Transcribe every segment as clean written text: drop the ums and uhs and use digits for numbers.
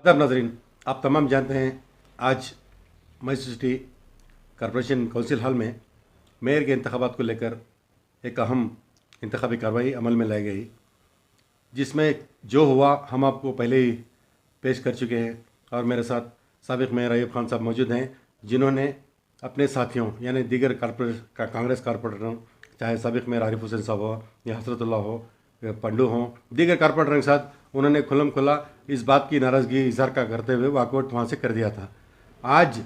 मुक़द्दर नाज़रीन, आप तमाम जानते हैं आज Mysore city corporation council hall में मेयर के इंतखाबात को लेकर एक अहम इंतखाबी कार्रवाई अमल में लाई गई, जिसमें जो हुआ हम आपको पहले ही पेश कर चुके हैं। और मेरे साथ साबिक़ मेयर अयूब खान साहब मौजूद हैं, जिन्होंने अपने साथियों यानी दीगर कांग्रेस कारपोरेटरों, चाहे साबिक़ मेयर आरिफ हुसैन साहब हो या हसरतुल्लाह हो, पंडू हों, दीगर कारपोरेटरों के साथ उन्होंने खुल्लम खुल्ला इस बात की नाराज़गी इजहार का करते हुए वॉकआउट वहाँ से कर दिया था। आज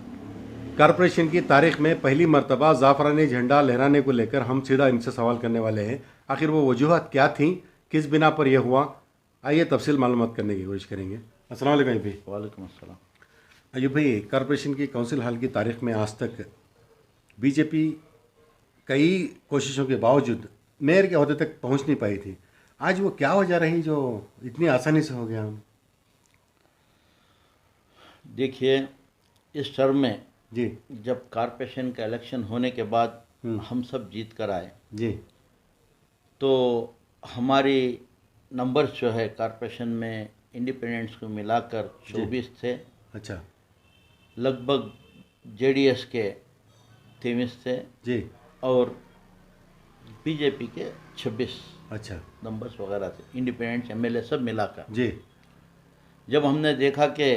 कॉरपोरेशन की तारीख में पहली मरतबा ज़ाफ़रानी झंडा लहराने को लेकर हम सीधा इनसे सवाल करने वाले हैं। आखिर वो वजूहत क्या थी, किस बिना पर यह हुआ, आइए तफसील मालूमात करने की कोशिश करेंगे। अस्सलाम वालेकुम अयूब भाई। वालेकुम अस्सलाम। अयूब भाई, कॉरपोरेशन की काउंसिल हाल की तारीख में आज तक बीजेपी कई कोशिशों के बावजूद मेयर के अहदे तक पहुंच नहीं पाई थी। आज वो क्या वजह रही जो इतनी आसानी से हो गया? देखिए, इस टर्म में जी जब कॉरपोरेशन का इलेक्शन होने के बाद हम सब जीत कर आए जी तो हमारी नंबर्स जो है कॉरपोरेशन में इंडिपेंडेंट्स को मिलाकर 24 थे। अच्छा लगभग जेडीएस के 23 थे जी और बीजेपी के 26 अच्छा नंबर्स वगैरह थे, इंडिपेंडेंट्स एमएलए सब मिलाकर। जी जब हमने देखा कि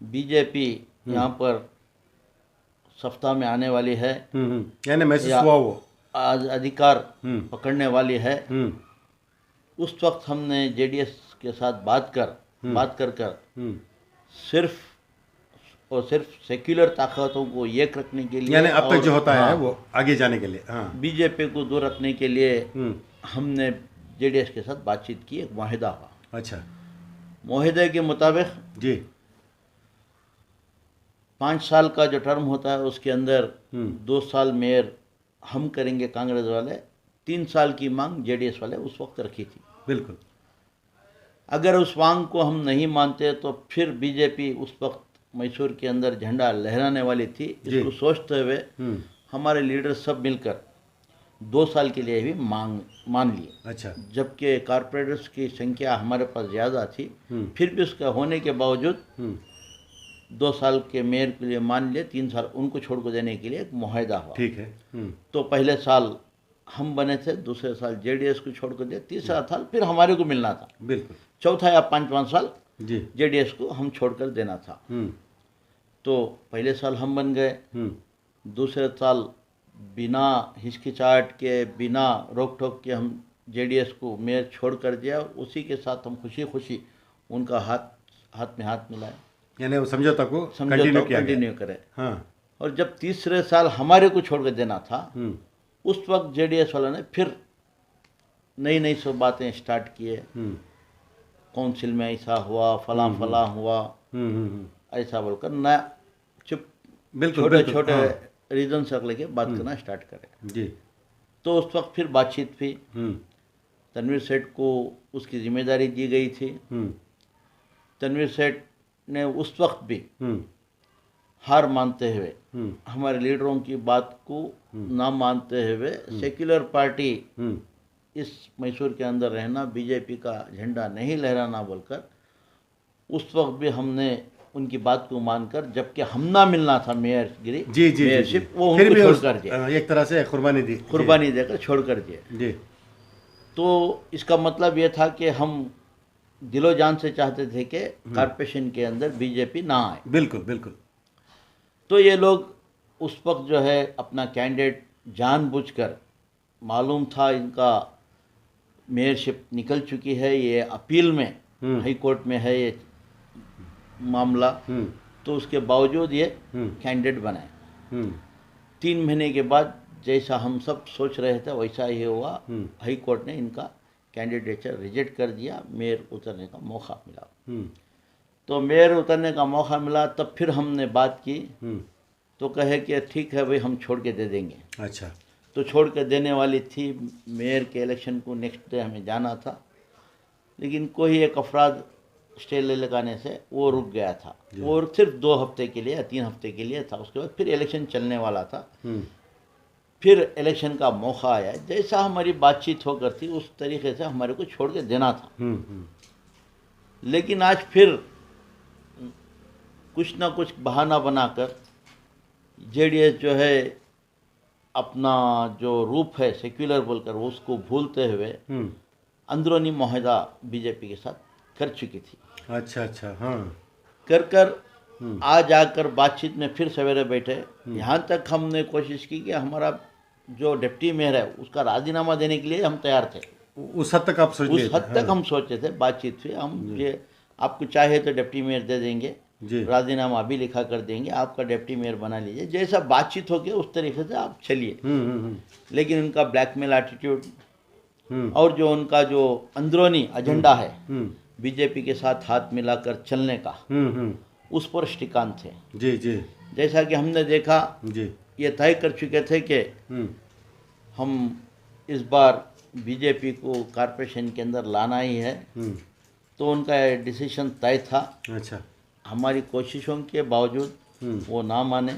बीजेपी यहाँ पर सफ्ताह में आने वाली है, यानी महसूस या हुआ वो आज अधिकार पकड़ने वाली है, उस वक्त हमने जेडीएस के साथ बात कर सिर्फ और सिर्फ सेक्युलर ताकतों को एक रखने के लिए, यानी अब तक जो होता है हाँ, वो आगे जाने के लिए, हाँ बीजेपी को दूर रखने के लिए हमने जेडीएस के साथ बातचीत की। एक मुआहिदा हुआ। अच्छा मुआहिदे के मुताबिक जी 5 साल का जो टर्म होता है उसके अंदर 2 साल मेयर हम करेंगे कांग्रेस वाले, 3 साल की मांग जेडीएस वाले उस वक्त रखी थी। बिल्कुल। अगर उस मांग को हम नहीं मानते तो फिर बीजेपी उस वक्त मैसूर के अंदर झंडा लहराने वाली थी। इसको सोचते हुए हमारे लीडर सब मिलकर 2 साल के लिए भी मान लिए। अच्छा जबकि कारपोरेटर्स की संख्या हमारे पास ज़्यादा थी, फिर भी उसका होने के बावजूद 2 साल के मेयर के लिए मान लिए, 3 साल उनको छोड़ को देने के लिए एक मुआहिदा हुआ। ठीक है। तो पहले साल हम बने थे, दूसरे साल जेडीएस को छोड़ कर दिया, तीसरा साल फिर हमारे को मिलना था, बिल्कुल। चौथा या 5वां साल जी जेडीएस को हम छोड़कर देना था। तो पहले साल हम बन गए, दूसरे साल बिना हिचकिचाहट के, बिना रोक टोक के हम जेडीएस को मेयर छोड़ कर दिया। उसी के साथ हम खुशी खुशी उनका हाथ में हाथ मिलाए, यानी वो समझौता को कंटिन्यू करें। हाँ। और जब तीसरे साल हमारे को छोड़ कर देना था, उस वक्त जेडीएस वालों ने फिर नई सब बातें स्टार्ट किए। काउंसिल में ऐसा हुआ, फला हुआ, ऐसा बोलकर नया चुप छोटे रीजन से लेके बात करना स्टार्ट करें। जी तो उस वक्त फिर बातचीत हुई। तनवीर सेठ को उसकी जिम्मेदारी दी गई थी। तनवीर सेठ ने उस वक्त भी हार मानते हुए, हमारे लीडरों की बात को ना मानते हुए, सेक्युलर पार्टी इस मैसूर के अंदर रहना, बीजेपी का झंडा नहीं लहराना बोलकर उस वक्त भी हमने उनकी बात को मानकर, जबकि हम ना मिलना था मेयरगिरी, मेयरशिप, वो उनको छोड़ कर दिए, एक तरह से कुर्बानी देकर छोड़ कर दिए। तो इसका मतलब ये था कि हम दिलो जान से चाहते थे कि कॉरपोरेशन के अंदर बीजेपी ना आए। बिल्कुल बिल्कुल। तो ये लोग उस वक्त जो है अपना कैंडिडेट जानबूझकर, मालूम था इनका मेयरशिप निकल चुकी है, ये अपील में हाई कोर्ट में है ये मामला, तो उसके बावजूद ये कैंडिडेट बनाए। 3 महीने के बाद जैसा हम सब सोच रहे थे वैसा ही हुआ। हाई कोर्ट ने इनका कैंडिडेचर रिजेक्ट कर दिया, मेयर उतरने का मौका मिला। तो मेयर उतरने का मौका मिला, तब फिर हमने बात की, तो कहे कि ठीक है भाई, हम छोड़ के दे देंगे। अच्छा। तो छोड़ के देने वाली थी। मेयर के इलेक्शन को नेक्स्ट डे हमें जाना था, लेकिन कोई एक अफराद स्टे ले लगाने से वो रुक गया था। वो सिर्फ 2 हफ्ते के लिए या 3 हफ्ते के लिए था, उसके बाद फिर इलेक्शन चलने वाला था। फिर इलेक्शन का मौका आया, जैसा हमारी बातचीत होकर थी उस तरीके से हमारे को छोड़ के देना था। लेकिन आज फिर कुछ ना कुछ बहाना बनाकर जेडीएस जो है अपना जो रूप है सेक्युलर बोलकर उसको भूलते हुए अंदरूनी मुआहदा बीजेपी के साथ कर चुकी थी। अच्छा अच्छा, हाँ। कर आज आकर बातचीत में फिर सवेरे बैठे। यहाँ तक हमने कोशिश की कि हमारा जो डिप्टी मेयर है उसका राजीनामा देने के लिए हम तैयार थे। उस हद तक आप सोच लिए उस हद तक हम सोचे थे, बातचीत हुई, हम ये आपको चाहे तो डिप्टी मेयर दे देंगे, जी। राजीनामा अभी लिखा कर देंगे, आपका डिप्टी मेयर बना लीजिए, जैसा बातचीत हो गया उस तरीके से आप चलिए। लेकिन उनका ब्लैकमेल एटीट्यूड और जो उनका जो अंदरूनी एजेंडा है बीजेपी के साथ हाथ मिलाकर चलने का, उस पर श्रीकांत थे। जी जी। जैसा कि हमने देखा, जी। ये तय कर चुके थे कि हम इस बार बीजेपी को कॉरपोरेशन के अंदर लाना ही है, तो उनका डिसीजन तय था। अच्छा। हमारी कोशिशों के बावजूद वो ना माने।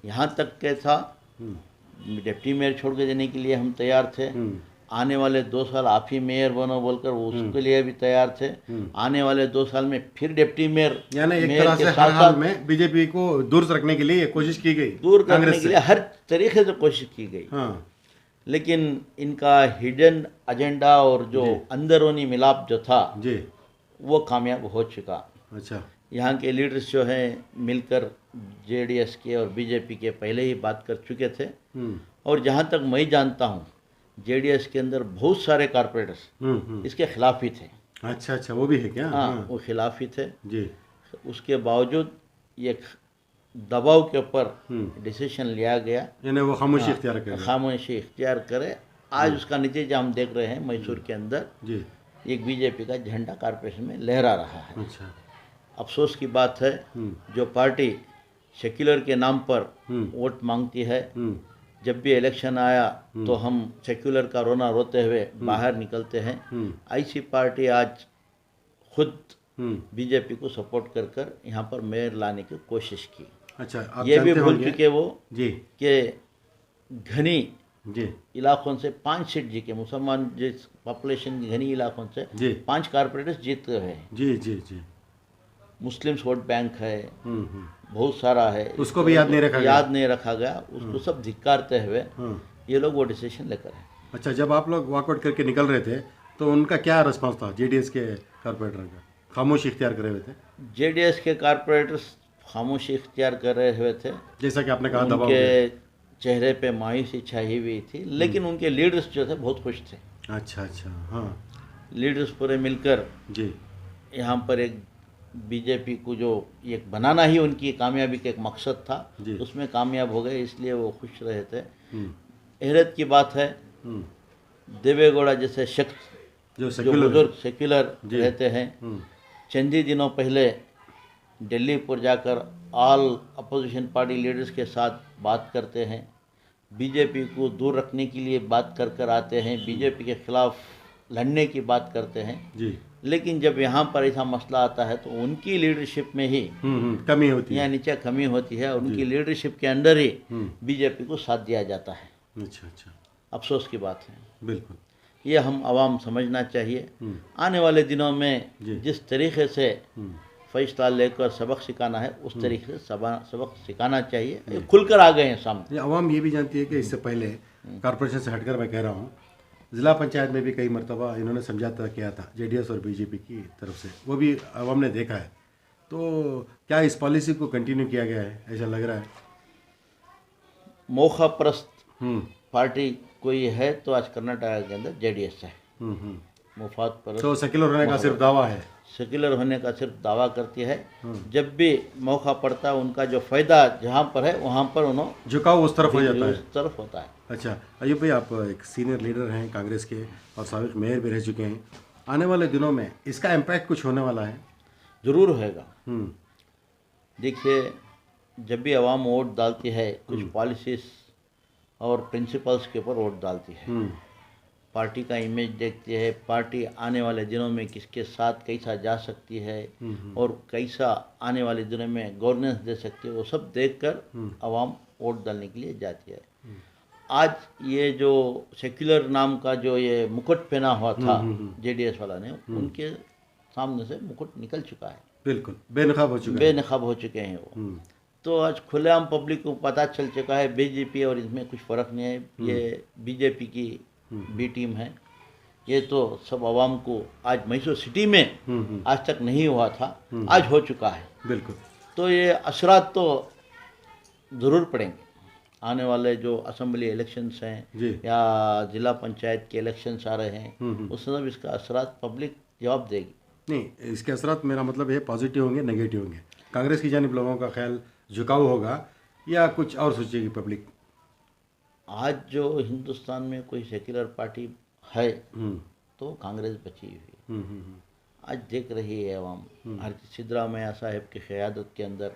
यहाँ तक के था डिप्टी मेयर छोड़ के देने के लिए हम तैयार थे। आने वाले 2 साल आप ही मेयर बनो बोलकर वो उसके लिए भी तैयार थे। आने वाले 2 साल में फिर डिप्टी मेयर, यानी एक तरह से हर हाल में बीजेपी को दूर रखने के लिए कोशिश की गई, दूर करने के लिए हर तरीके से कोशिश की गई। हाँ। लेकिन इनका हिडन एजेंडा और जो अंदरूनी मिलाप जो था जी, वो कामयाब हो चुका। अच्छा। यहाँ के लीडर्स जो हैं मिलकर जेडीएस के और बीजेपी के पहले ही बात कर चुके थे। और जहाँ तक मैं जानता हूँ जेडीएस के अंदर बहुत सारे कारपोरेटर्स इसके खिलाफ ही थे। अच्छा अच्छा, वो भी है क्या? हाँ, वो खिलाफ ही थे जी। उसके बावजूद ये दबाव के ऊपर डिसीजन लिया गया, यानी वो खामोशी इख्तियार करे। खामोशी इख्तियार करे। आज उसका नतीजा हम देख रहे हैं मैसूर के अंदर जी। एक बीजेपी का झंडा कॉरपोरेशन में लहरा रहा है। अच्छा। अफसोस की बात है जो पार्टी सेक्युलर के नाम पर वोट मांगती है, जब भी इलेक्शन आया तो हम सेक्युलर का रोना रोते हुए बाहर निकलते हैं। ऐसी पार्टी आज खुद बीजेपी को सपोर्ट कर कर यहाँ पर मेयर लाने की कोशिश की। अच्छा, आप ये भी जानते भूल होंगे चुके वो जी कि घनी जी इलाकों से 5 सीट जीते, मुसलमान जिस पॉपुलेशन की घनी इलाकों से जी 5 कारपोरेटर्स जीत गए हैं। जी जी जी। मुस्लिम्स वोट बैंक है, बहुत सारा है, उसको भी याद नहीं रखा गया। याद नहीं रखा गया, उसको सब धिक्कारते हुए ये लोग वो डिसीजन लेकर हैं। अच्छा, जब आप लोग वॉकआउट करके निकल रहे थे तो उनका क्या रिस्पांस था जेडीएस के कारपोरेटर का? खामोशी इख्तियार करे हुए थे? जेडीएस के कारपोरेटर्स खामोशी इख्तियार कर रहे हुए थे, जैसा कि आपने कहा, दबाव उनके चेहरे पे मायूसी छाई हुई थी। लेकिन उनके लीडर्स जो थे बहुत खुश थे। अच्छा अच्छा, हाँ लीडर्स पूरे मिलकर जी। यहाँ पर एक बीजेपी को जो एक बनाना ही उनकी कामयाबी का एक मकसद था, उसमें कामयाब हो गए, इसलिए वो खुश रहे थे। हैरत की बात है देवेगौड़ा जैसे शख्स जो बुजुर्ग सेक्युलर रहते हैं, चंद ही दिनों पहले दिल्ली पर जाकर ऑल अपोजिशन पार्टी लीडर्स के साथ बात करते हैं, बीजेपी को दूर रखने के लिए बात कर कर आते हैं, बीजेपी के खिलाफ लड़ने की बात करते हैं जी। लेकिन जब यहाँ पर ऐसा मसला आता है तो उनकी लीडरशिप में ही कमी होती है, यहाँ नीचे कमी होती है। उनकी लीडरशिप के अंदर ही बीजेपी को साथ दिया जाता है। अच्छा अच्छा, अफसोस की बात है। बिल्कुल, ये हम आवाम समझना चाहिए। आने वाले दिनों में जिस तरीके से फैसला लेकर सबक सिखाना है उस तरीके से सबक सिखाना चाहिए। ये खुलकर आ गए हैं सामने। ये आवाम ये भी जानती है कि इससे पहले कॉरपोरेशन से हटकर मैं कह रहा हूँ, ज़िला पंचायत में भी कई मरतबा इन्होंने समझौता किया था जेडीएस और बीजेपी की तरफ से, वो भी आवाम ने देखा है। तो क्या इस पॉलिसी को कंटिन्यू किया गया है, ऐसा लग रहा है? मौका परस्त पार्टी कोई है तो आज कर्नाटक के अंदर जेडीएस है। मुफाद परस्त तो सेक्युलर होने का सिर्फ दावा है, सेक्युलर होने का सिर्फ दावा करती है। जब भी मौका पड़ता है उनका जो फ़ायदा जहाँ पर है वहाँ पर उन्होंने झुकाव उस तरफ हो जाता है, उस तरफ होता है। अच्छा अयूब भाई, आप एक सीनियर लीडर हैं कांग्रेस के और साबिक मेयर भी रह चुके हैं। आने वाले दिनों में इसका इम्पैक्ट कुछ होने वाला है? ज़रूर होगा। देखिए, जब भी आवाम वोट डालती है कुछ पॉलिसीज़ और प्रिंसिपल्स के ऊपर वोट डालती है, पार्टी का इमेज देखती है, पार्टी आने वाले दिनों में किसके साथ कैसा जा सकती है और कैसा आने वाले दिनों में गवर्नेंस दे सकती है, वो सब देखकर आवाम वोट डालने के लिए जाती है। आज ये जो सेक्युलर नाम का जो ये मुकुट पहना हुआ था जेडीएस वाला ने, उनके सामने से मुकुट निकल चुका है। बिल्कुल बेनकाब हो चुका है। बेनकाब हो चुके हैं वो। तो आज खुलेआम पब्लिक को पता चल चुका है बीजेपी और इसमें कुछ फ़र्क नहीं है, ये बीजेपी की बी टीम है। ये तो सब आवाम को आज मैसूर सिटी में आज तक नहीं हुआ था, आज हो चुका है। बिल्कुल। तो ये असरात तो ज़रूर पड़ेंगे। आने वाले जो असेंबली इलेक्शंस जी। हैं या ज़िला पंचायत के इलेक्शंस आ रहे हैं, उस समय इसका असरात पब्लिक जवाब देगी। नहीं, इसके असरात मेरा मतलब है पॉजिटिव होंगे नेगेटिव होंगे। कांग्रेस की जानिब लोगों का ख्याल झुकाव होगा या कुछ और सोचेगी पब्लिक? आज जो हिंदुस्तान में कोई सेक्युलर पार्टी है तो कांग्रेस बची हुई है। आज देख रही है आवाम हर सिद्धरामैया साहब की क़यादत के अंदर,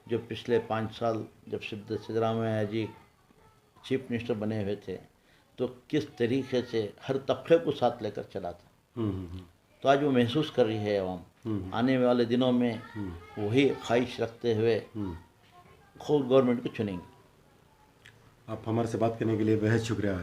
जो पिछले 5 साल जब सिद्धरामैया जी चीफ मिनिस्टर बने हुए थे तो किस तरीके से हर तबके को साथ लेकर चला था। तो आज वो महसूस कर रही है आवाम, आने वाले दिनों में वही ख्वाहिश रखते हुए खुद गवर्नमेंट को चुनेंगे। आप हमारे से बात करने के लिए बेहद शुक्रिया।